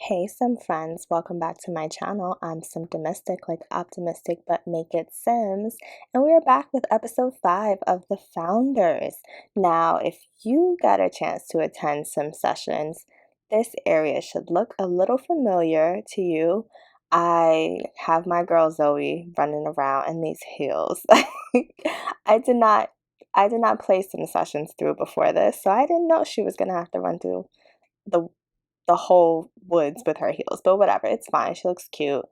Hey, some friends, welcome back to my channel. I'm Symptomistic, like optimistic, but make it Sims. And we are back with episode 5 of The Founders. Now, if you got a chance to attend Sim sessions, this area should look a little familiar to you. I have my girl Zoe running around in these heels. I did not I did not play Sim sessions through before this, so I didn't know she was gonna have to run through the the whole woods with her heels, but whatever, it's fine. She looks cute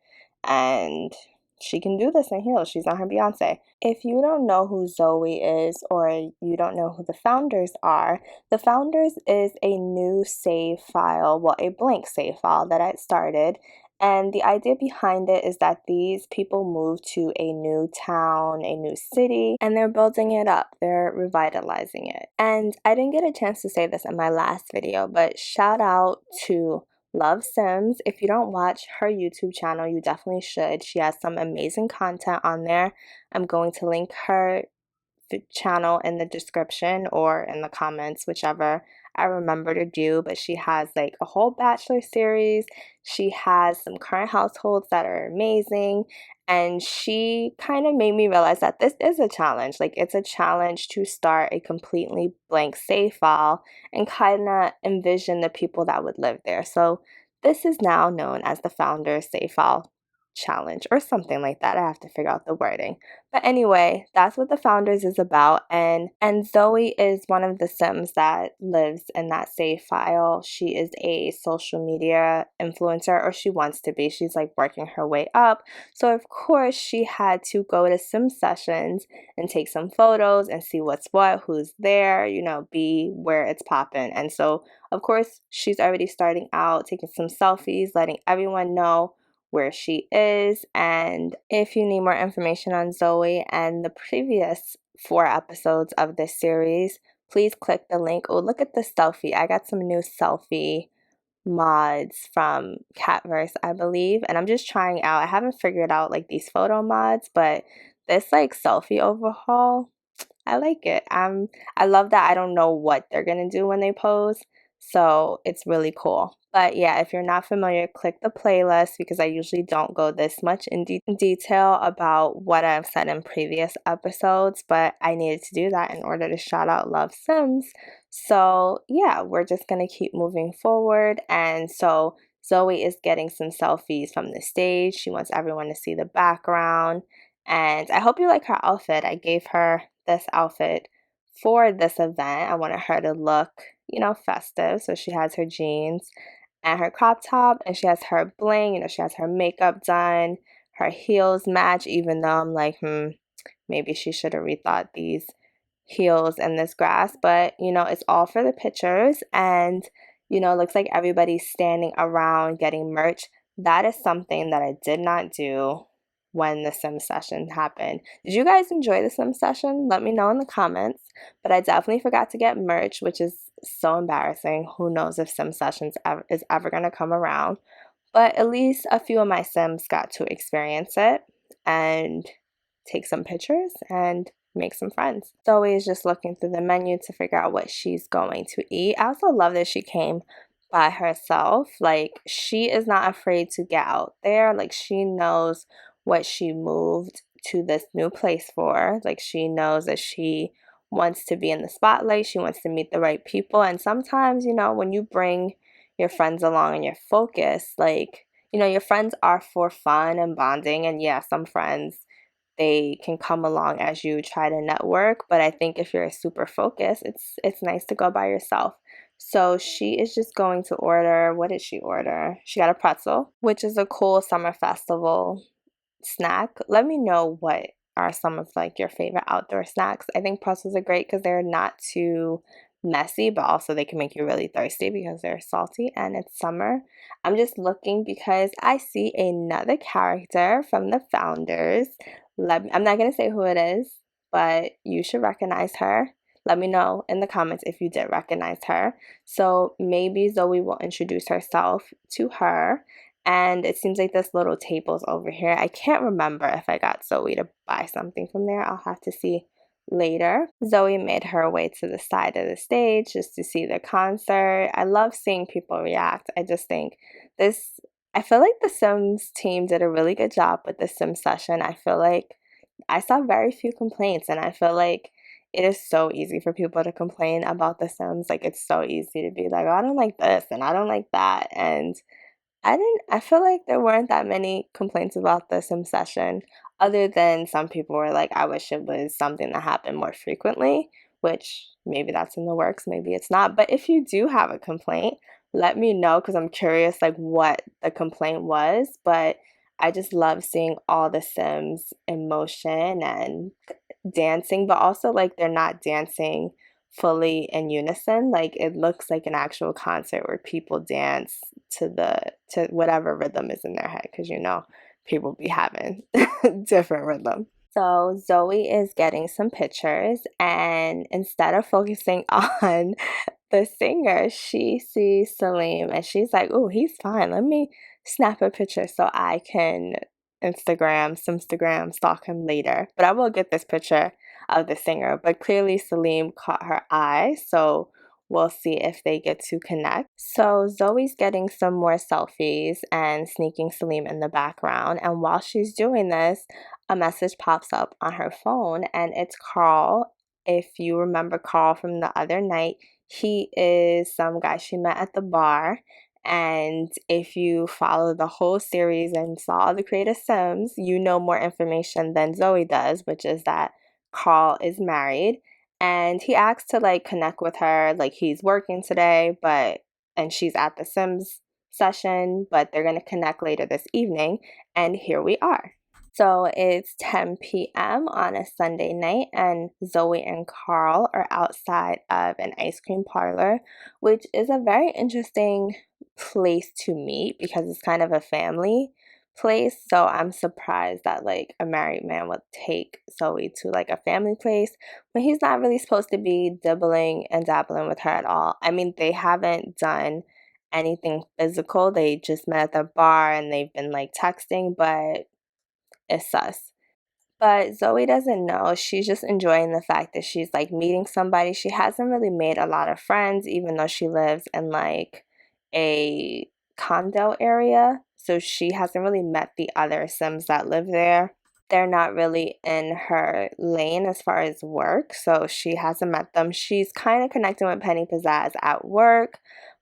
and she can do this in heels. She's not her Beyonce. If you don't know who Zoe is or you don't know who the Founders are, the Founders is a new save file, well, a blank save file that I started. And the idea behind it is that these people move to a new town, a new city, and they're building it up. They're revitalizing it. And I didn't get a chance to say this in my last video, but shout out to Love Sims. If you don't watch her YouTube channel, you definitely should. She has some amazing content on there. I'm going to link her channel in the description or in the comments, whichever I remember to do. But she has like a whole Bachelor series. She has some current households that are amazing. And she kind of made me realize that this is a challenge. Like, it's a challenge to start a completely blank save file and kind of envision the people that would live there. So this is now known as the Founders Save File Challenge or something like that. I have to figure out the wording. But anyway, that's what the Founders is about. And Zoe is one of the Sims that lives in that save file. She is a social media influencer, or she wants to be. She's like working her way up. So of course she had to go to Sim sessions and take some photos and see what's what, who's there, you know, be where it's popping. And so of course she's already starting out, taking some selfies, letting everyone know where she is. And if you need more information on Zoe and the previous 4 episodes of this series, please click the link. Oh, look at this selfie. I got some new selfie mods from Catverse, I believe, and I'm just trying out. I haven't figured out like these photo mods, but this like selfie overhaul, I like it. I love that I don't know what they're gonna do when they pose, so it's really cool. But yeah, if you're not familiar, click the playlist because I usually don't go this much in detail about what I've said in previous episodes, but I needed to do that in order to shout out Love Sims. So yeah, we're just gonna keep moving forward. And so Zoe is getting some selfies from the stage. She wants everyone to see the background. And I hope you like her outfit. I gave her this outfit for this event. I wanted her to look, you know, festive. So she has her jeans and her crop top, and she has her bling, you know, she has her makeup done, her heels match, even though I'm like, maybe she should have rethought these heels and this grass. But, you know, it's all for the pictures. And, you know, it looks like everybody's standing around getting merch. That is something that I did not do when the sim session happened. Did you guys enjoy the sim session? Let me know in the comments. But I definitely forgot to get merch, which is so embarrassing. Who knows if sim sessions is ever going to come around. But at least a few of my sims got to experience it and take some pictures and make some friends. Zoe is just looking through the menu to figure out what she's going to eat. I also love that she came by herself. Like, she is not afraid to get out there. Like, she knows what she moved to this new place for. Like, she knows that she wants to be in the spotlight. She wants to meet the right people. And sometimes, you know, when you bring your friends along and you're focused, like, you know, your friends are for fun and bonding. And yeah, some friends, they can come along as you try to network, but I think if you're super focused, it's nice to go by yourself. So she is just going to order, what did she order? She got a pretzel, which is a cool summer festival snack. Let me know what are some of like your favorite outdoor snacks. I think pretzels are great because they're not too messy, but also they can make you really thirsty because they're salty and it's summer. I'm just looking because I see another character from the Founders. I'm not going to say who it is, but you should recognize her. Let me know in the comments if you did recognize her. So maybe Zoe will introduce herself to her. And it seems like this little table's over here. I can't remember if I got Zoe to buy something from there. I'll have to see later. Zoe made her way to the side of the stage just to see the concert. I love seeing people react. I just think this I feel like the Sims team did a really good job with the Sim session. I feel like I saw very few complaints, and I feel like it is so easy for people to complain about The Sims. Like, it's so easy to be like, oh, I don't like this and I don't like that. And I feel like there weren't that many complaints about the Sim session, other than some people were like, I wish it was something that happened more frequently, which maybe that's in the works, maybe it's not. But if you do have a complaint, let me know because I'm curious like what the complaint was. But I just love seeing all the Sims in motion and dancing, but also like they're not dancing fully in unison. Like it looks like an actual concert where people dance to whatever rhythm is in their head because people be having different rhythm. So Zoe is getting some pictures, and instead of focusing on the singer, she sees Salim and she's like, "Oh, he's fine. Let me snap a picture so I can Instagram, stalk him later." But I will get this picture of the singer. But clearly, Salim caught her eye, so we'll see if they get to connect. So Zoe's getting some more selfies and sneaking Salim in the background. And while she's doing this, a message pops up on her phone, and it's Carl. If you remember Carl from the other night, he is some guy she met at the bar. And if you follow the whole series and saw the Creative Sims, you know more information than Zoe does, which is that Carl is married. And he asked to like connect with her, like he's working today, and she's at the Sims session, but they're going to connect later this evening. And here we are. So it's 10 p.m. on a Sunday night, and Zoe and Carl are outside of an ice cream parlor, which is a very interesting place to meet because it's kind of a family place. So I'm surprised that like a married man would take Zoe to like a family place, but he's not really supposed to be dibbling and dabbling with her at all. I mean, they haven't done anything physical. They just met at the bar and they've been like texting, but it's sus. But Zoe doesn't know. She's just enjoying the fact that she's like meeting somebody. She hasn't really made a lot of friends, even though she lives in like a condo area. So she hasn't really met the other Sims that live there. They're not really in her lane as far as work, so she hasn't met them. She's kind of connecting with Penny Pizzazz at work,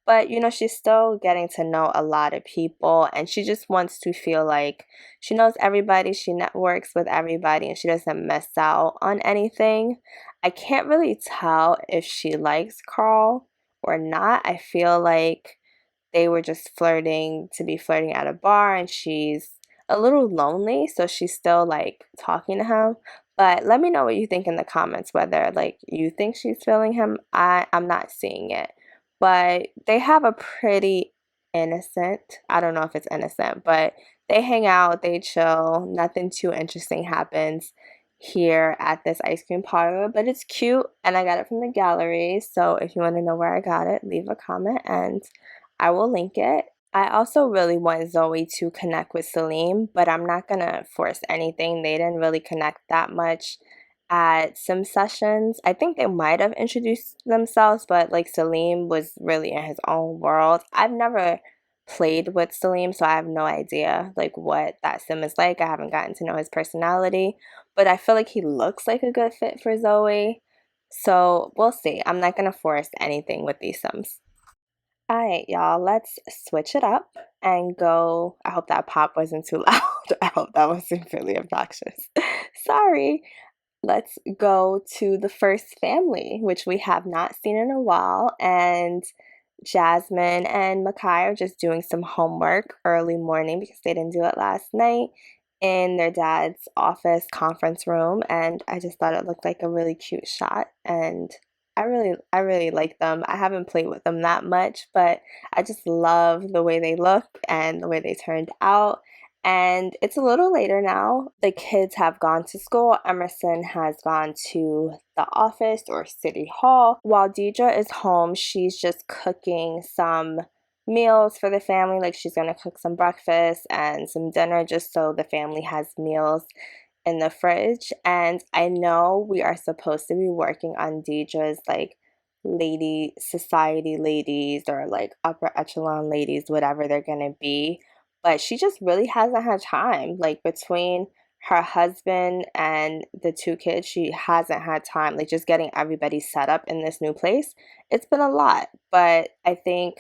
but she's still getting to know a lot of people, and she just wants to feel like she knows everybody, she networks with everybody, and she doesn't miss out on anything. I can't really tell if she likes Carl or not. I feel like they were just flirting to be flirting at a bar, and she's a little lonely, so she's still like talking to him. But let me know what you think in the comments, whether like you think she's feeling him. I'm not seeing it. But they have a pretty innocent, I don't know if it's innocent, but they hang out, they chill, nothing too interesting happens here at this ice cream parlor, but it's cute and I got it from the gallery. So if you want to know where I got it, leave a comment and I will link it. I also really want Zoe to connect with Salim, but I'm not gonna force anything. They didn't really connect that much at some sessions. I think they might have introduced themselves, but like Salim was really in his own world. I've never played with Salim, so I have no idea like what that sim is like. I haven't gotten to know his personality, but I feel like he looks like a good fit for Zoe. So we'll see. I'm not gonna force anything with these sims. All right, y'all, let's switch it up and go. I hope that pop wasn't too loud. I hope that wasn't really obnoxious. Sorry. Let's go to the first family, which we have not seen in a while. And Jasmine and Makai are just doing some homework early morning because they didn't do it last night in their dad's office conference room. And I just thought it looked like a really cute shot. And I really like them. I haven't played with them that much, but I just love the way they look and the way they turned out. And it's a little later now. The kids have gone to school. Emerson has gone to the office or city hall. While Deidre is home, she's just cooking some meals for the family. Like she's gonna cook some breakfast and some dinner just so the family has meals in the fridge. And I know we are supposed to be working on Deidre's like lady society ladies or like upper echelon ladies, whatever they're gonna be. But she just really hasn't had time. Like between her husband and the two kids, she hasn't had time. Like just getting everybody set up in this new place. It's been a lot. But I think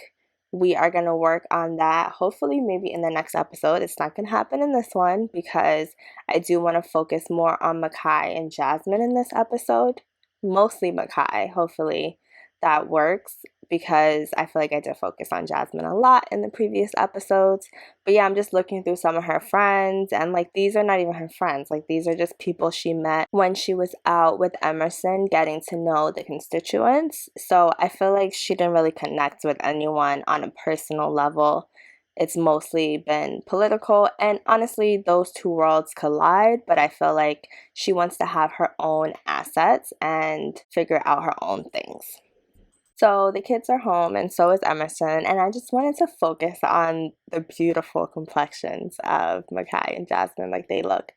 we are going to work on that hopefully maybe in the next episode. It's not going to happen in this one because I do want to focus more on Makai and Jasmine in this episode. Mostly Makai, hopefully that works because I feel like I did focus on Jasmine a lot in the previous episodes. But yeah, I'm just looking through some of her friends, and like these are not even her friends. Like these are just people she met when she was out with Emerson getting to know the constituents. So I feel like she didn't really connect with anyone on a personal level. It's mostly been political, and honestly, those two worlds collide, but I feel like she wants to have her own assets and figure out her own things. So the kids are home, and so is Emerson, and I just wanted to focus on the beautiful complexions of Makai and Jasmine. Like they look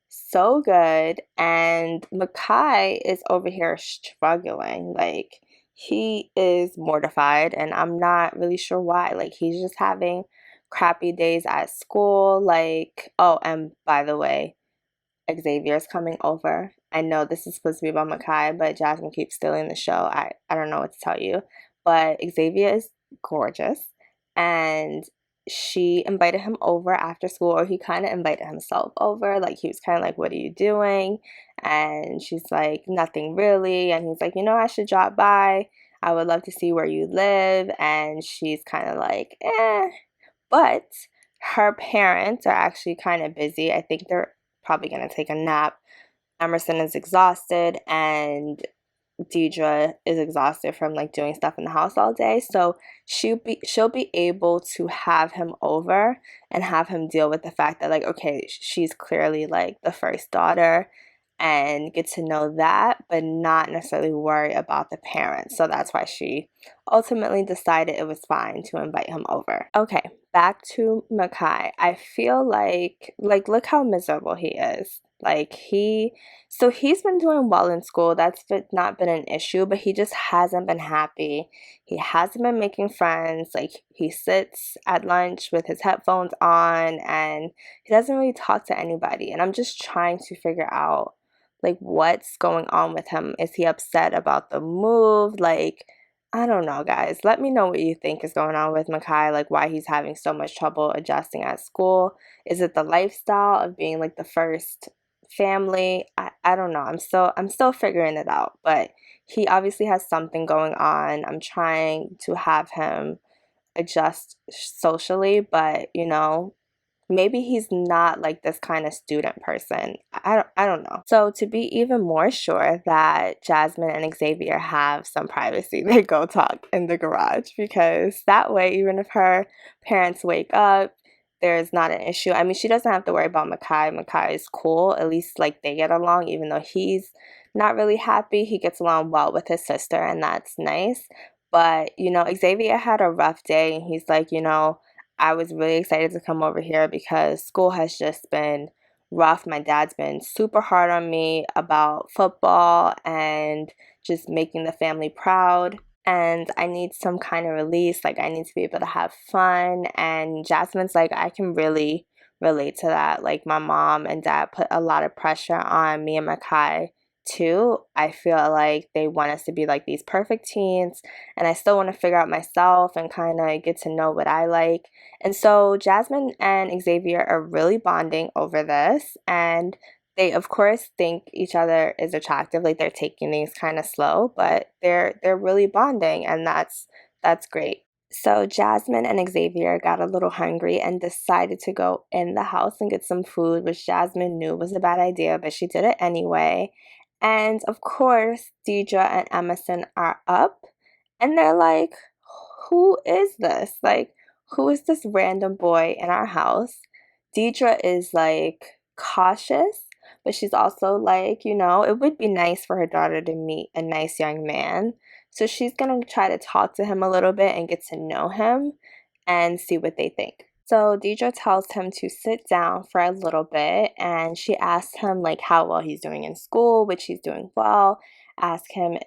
so good, and Makai is over here struggling. Like he is mortified, and I'm not really sure why. Like he's just having crappy days at school. Like, oh, and by the way, Xavier's coming over. I know this is supposed to be about Makai, but Jasmine keeps stealing the show. I don't know what to tell you. But Xavier is gorgeous. And she invited him over after school, or he kind of invited himself over. Like, he was kind of like, "What are you doing?" And she's like, "Nothing really." And he's like, "You know, I should drop by. I would love to see where you live." And she's kind of like, eh. But her parents are actually kind of busy. I think they're probably going to take a nap. Emerson is exhausted, and Deidre is exhausted from like doing stuff in the house all day. So she'll be able to have him over and have him deal with the fact that like, okay, she's clearly like the first daughter, and get to know that, but not necessarily worry about the parents. So that's why she ultimately decided it was fine to invite him over. Okay, back to Makai. I feel like look how miserable he is. Like he's been doing well in school. That's not been an issue, but he just hasn't been happy. He hasn't been making friends. Like he sits at lunch with his headphones on and he doesn't really talk to anybody. And I'm just trying to figure out like what's going on with him. Is he upset about the move? Like I don't know, guys. Let me know what you think is going on with Makai, like why he's having so much trouble adjusting at school. Is it the lifestyle of being like the first family? I don't know. I'm still figuring it out, but he obviously has something going on. I'm trying to have him adjust socially, but maybe he's not like this kind of student person. I don't know. So to be even more sure that Jasmine and Xavier have some privacy, they go talk in the garage, because that way even if her parents wake up, there's not an issue. I mean, she doesn't have to worry about Makai. Makai is cool. At least like they get along, even though he's not really happy. He gets along well with his sister, and that's nice. But Xavier had a rough day, and he's like, I was really excited to come over here because school has just been rough. My dad's been super hard on me about football and just making the family proud. And I need some kind of release. Like, I need to be able to have fun. And Jasmine's like, I can really relate to that. Like, my mom and dad put a lot of pressure on me and Makai too. I feel like they want us to be like these perfect teens, and I still want to figure out myself and kind of get to know what I like. And so Jasmine and Xavier are really bonding over this, and they of course think each other is attractive. Like they're taking things kind of slow, but they're really bonding, and that's great. So Jasmine and Xavier got a little hungry and decided to go in the house and get some food, which Jasmine knew was a bad idea, but she did it anyway. And of course, Deidre and Emerson are up, and they're like, "Who is this? Like, who is this random boy in our house?" Deidre is like cautious, but she's also like, it would be nice for her daughter to meet a nice young man. So she's gonna try to talk to him a little bit and get to know him and see what they think. So Deidre tells him to sit down for a little bit, and she asks him like how well he's doing in school, which he's doing well. Ask him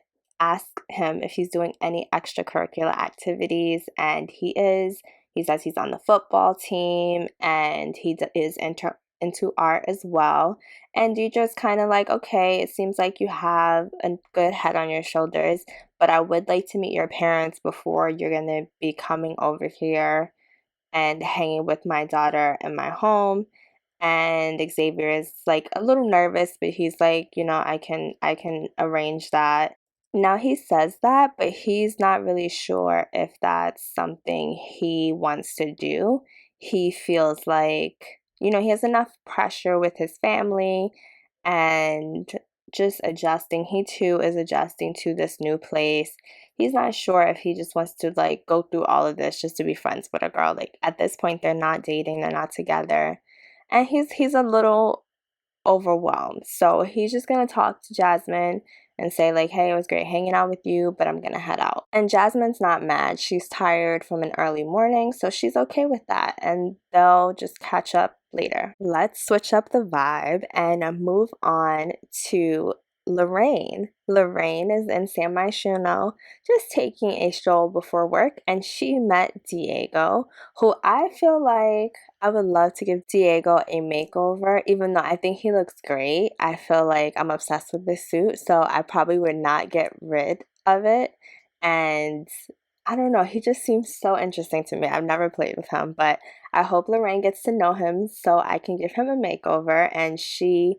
ask him if he's doing any extracurricular activities, and he is. He says he's on the football team, and he is into art as well. And Deidre's kind of like, okay, it seems like you have a good head on your shoulders, but I would like to meet your parents before you're going to be coming over here and hanging with my daughter in my home. And Xavier is like a little nervous, but he's like, I can arrange that. Now he says that, but he's not really sure if that's something he wants to do. He feels like, he has enough pressure with his family and just adjusting. He too is adjusting to this new place. He's not sure if he just wants to like go through all of this just to be friends with a girl. Like at this point they're not dating, they're not together. And he's a little overwhelmed. So he's just gonna talk to Jasmine and say like, hey, it was great hanging out with you, but I'm gonna head out. And Jasmine's not mad. She's tired from an early morning, so she's okay with that. And they'll just catch up later. Let's switch up the vibe and move on to Lorraine. Lorraine is in San Myshuno just taking a stroll before work, and she met Diego, who I feel like I would love to give Diego a makeover, even though I think he looks great. I feel like I'm obsessed with this suit, so I probably would not get rid of it. And I don't know, he just seems so interesting to me. I've never played with him, but I hope Lorraine gets to know him so I can give him a makeover. And she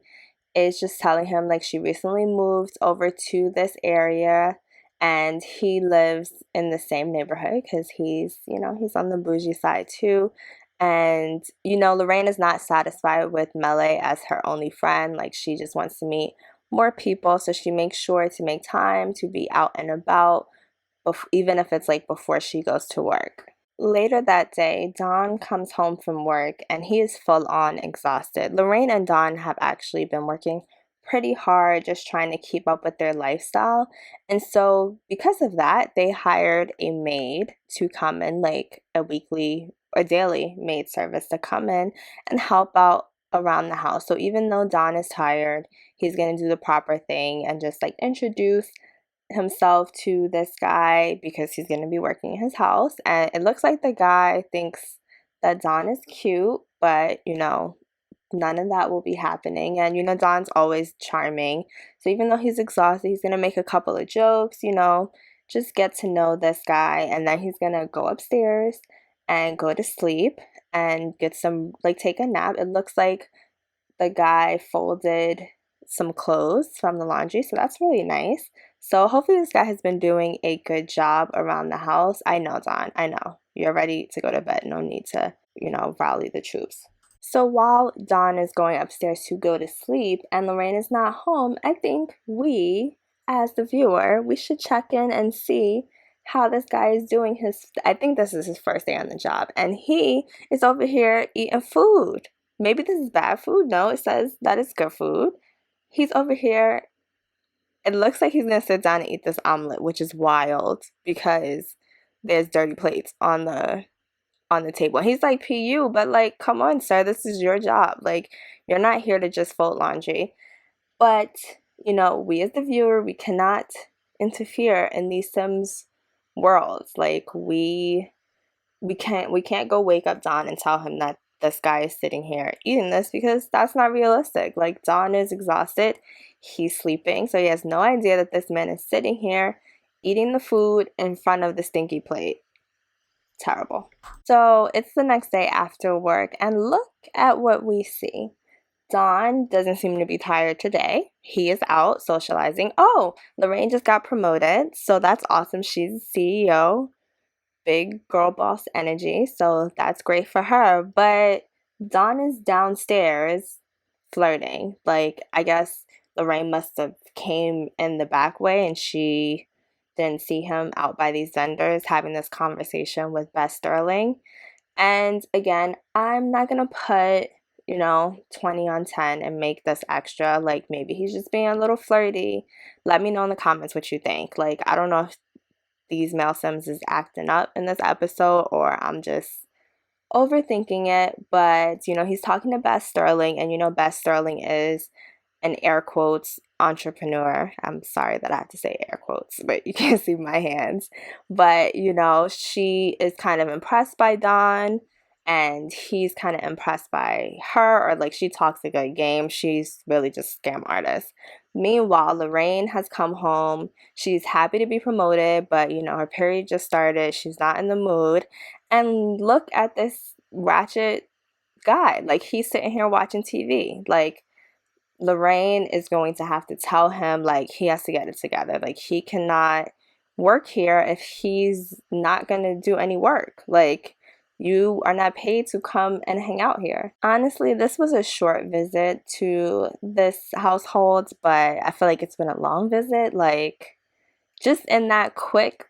is just telling him like she recently moved over to this area and he lives in the same neighborhood because he's on the bougie side too. And Lorraine is not satisfied with Mele as her only friend. Like she just wants to meet more people, so she makes sure to make time to be out and about, even if it's like before she goes to work. Later that day, Don comes home from work and he is full on exhausted. Lorraine and Don have actually been working pretty hard just trying to keep up with their lifestyle. And so, because of that, they hired a maid to come in, like a weekly or daily maid service to come in and help out around the house. So, even though Don is tired, he's going to do the proper thing and just like introduce himself to this guy because he's going to be working in his house. And it looks like the guy thinks that Don is cute, but none of that will be happening. And Don's always charming. So even though he's exhausted, he's going to make a couple of jokes, just get to know this guy. And then he's going to go upstairs and go to sleep and get some, like, take a nap. It looks like the guy folded some clothes from the laundry, so that's really nice. So hopefully this guy has been doing a good job around the house. I know, Don, I know. You're ready to go to bed. No need to, rally the troops. So while Don is going upstairs to go to sleep and Lorraine is not home, I think we, as the viewer, we should check in and see how this guy is doing I think this is his first day on the job, and he is over here eating food. Maybe this is bad food. No, it says that it's good food. He's over here. It looks like he's gonna sit down and eat this omelet, which is wild because there's dirty plates on the table. He's like, PU, but like, come on, sir, this is your job. Like, you're not here to just fold laundry. But, we as the viewer, we cannot interfere in these Sims worlds. Like, we can't go wake up Don and tell him that this guy is sitting here eating this because that's not realistic. Like, Don is exhausted, he's sleeping, so he has no idea that this man is sitting here eating the food in front of the stinky plate. Terrible. So it's the next day after work, and look at what we see. Don doesn't seem to be tired today. He is out socializing. Oh, Lorraine just got promoted, so that's awesome. She's CEO, big girl boss energy, so that's great for her. But Don is downstairs flirting. Like, I guess Lorraine must have came in the back way and she didn't see him out by these vendors having this conversation with Beth Sterling. And again, I'm not gonna put 20 on 10 and make this extra. Like, maybe he's just being a little flirty. Let me know in the comments what you think. Like, I don't know if these male Sims is acting up in this episode or I'm just overthinking it. But he's talking to Beth Sterling, and Beth Sterling is an air quotes entrepreneur. I'm sorry that I have to say air quotes, but you can't see my hands. But, you know, she is kind of impressed by Don, and he's kind of impressed by her, or like she talks a good game. She's really just scam artist. Meanwhile, Lorraine has come home. She's happy to be promoted, but you know, her period just started. She's not in the mood. And look at this ratchet guy. Like he's sitting here watching TV. Like Lorraine is going to have to tell him like he has to get it together. Like he cannot work here if he's not going to do any work. Like you are not paid to come and hang out here. Honestly, this was a short visit to this household, but I feel like it's been a long visit. Like just in that quick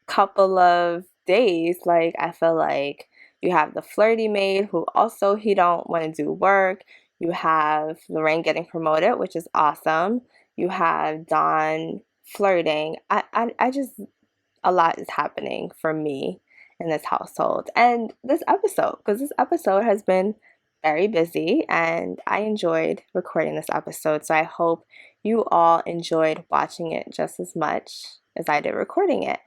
couple of days, like I feel like you have the flirty maid who also he don't want to do work. You have Lorraine getting promoted, which is awesome. You have Don flirting. I just, a lot is happening for me in this household and this episode, because this episode has been very busy and I enjoyed recording this episode. So I hope you all enjoyed watching it just as much as I did recording it.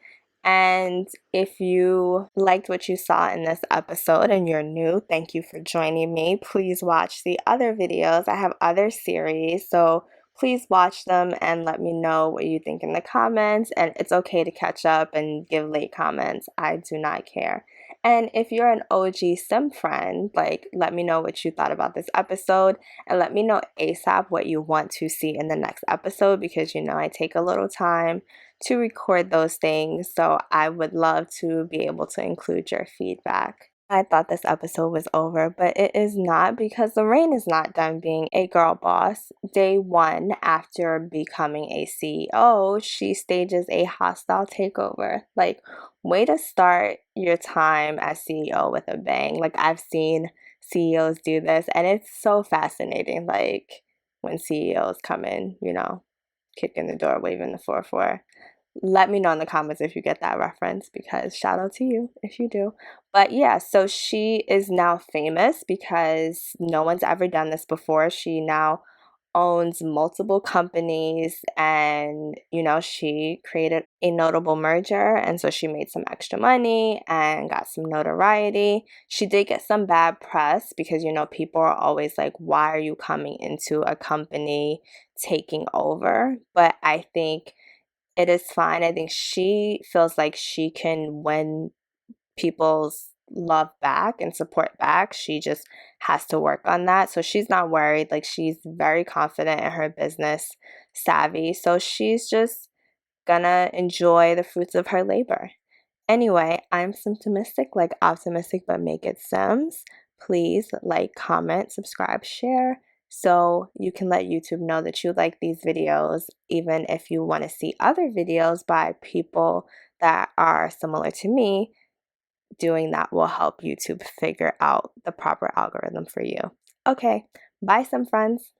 And if you liked what you saw in this episode and you're new, thank you for joining me. Please watch the other videos. I have other series, so please watch them and let me know what you think in the comments. And it's okay to catch up and give late comments. I do not care. And if you're an OG Sim friend, like let me know what you thought about this episode and let me know ASAP what you want to see in the next episode, because you know I take a little time to record those things, so I would love to be able to include your feedback. I thought this episode was over, but it is not, because Lorraine is not done being a girl boss. Day one after becoming a CEO, she stages a hostile takeover. Like, way to start your time as CEO with a bang. Like, I've seen CEOs do this, and it's so fascinating. Like, when CEOs come in, you know, kicking the door, waving the 4-4. Let me know in the comments if you get that reference, because shout out to you if you do. But yeah, so she is now famous because no one's ever done this before. She now owns multiple companies, and you know, she created a notable merger, and so she made some extra money and got some notoriety. She did get some bad press because you know, people are always like, why are you coming into a company taking over? But I think it is fine. I think she feels like she can win people's love back and support back. She just has to work on that. So she's not worried. Like she's very confident in her business savvy. So she's just gonna enjoy the fruits of her labor. Anyway, I'm Symptomistic, like optimistic, but make it Sims. Please like, comment, subscribe, share, so you can let YouTube know that you like these videos, even if you want to see other videos by people that are similar to me. Doing that will help YouTube figure out the proper algorithm for you. Okay, bye, some friends.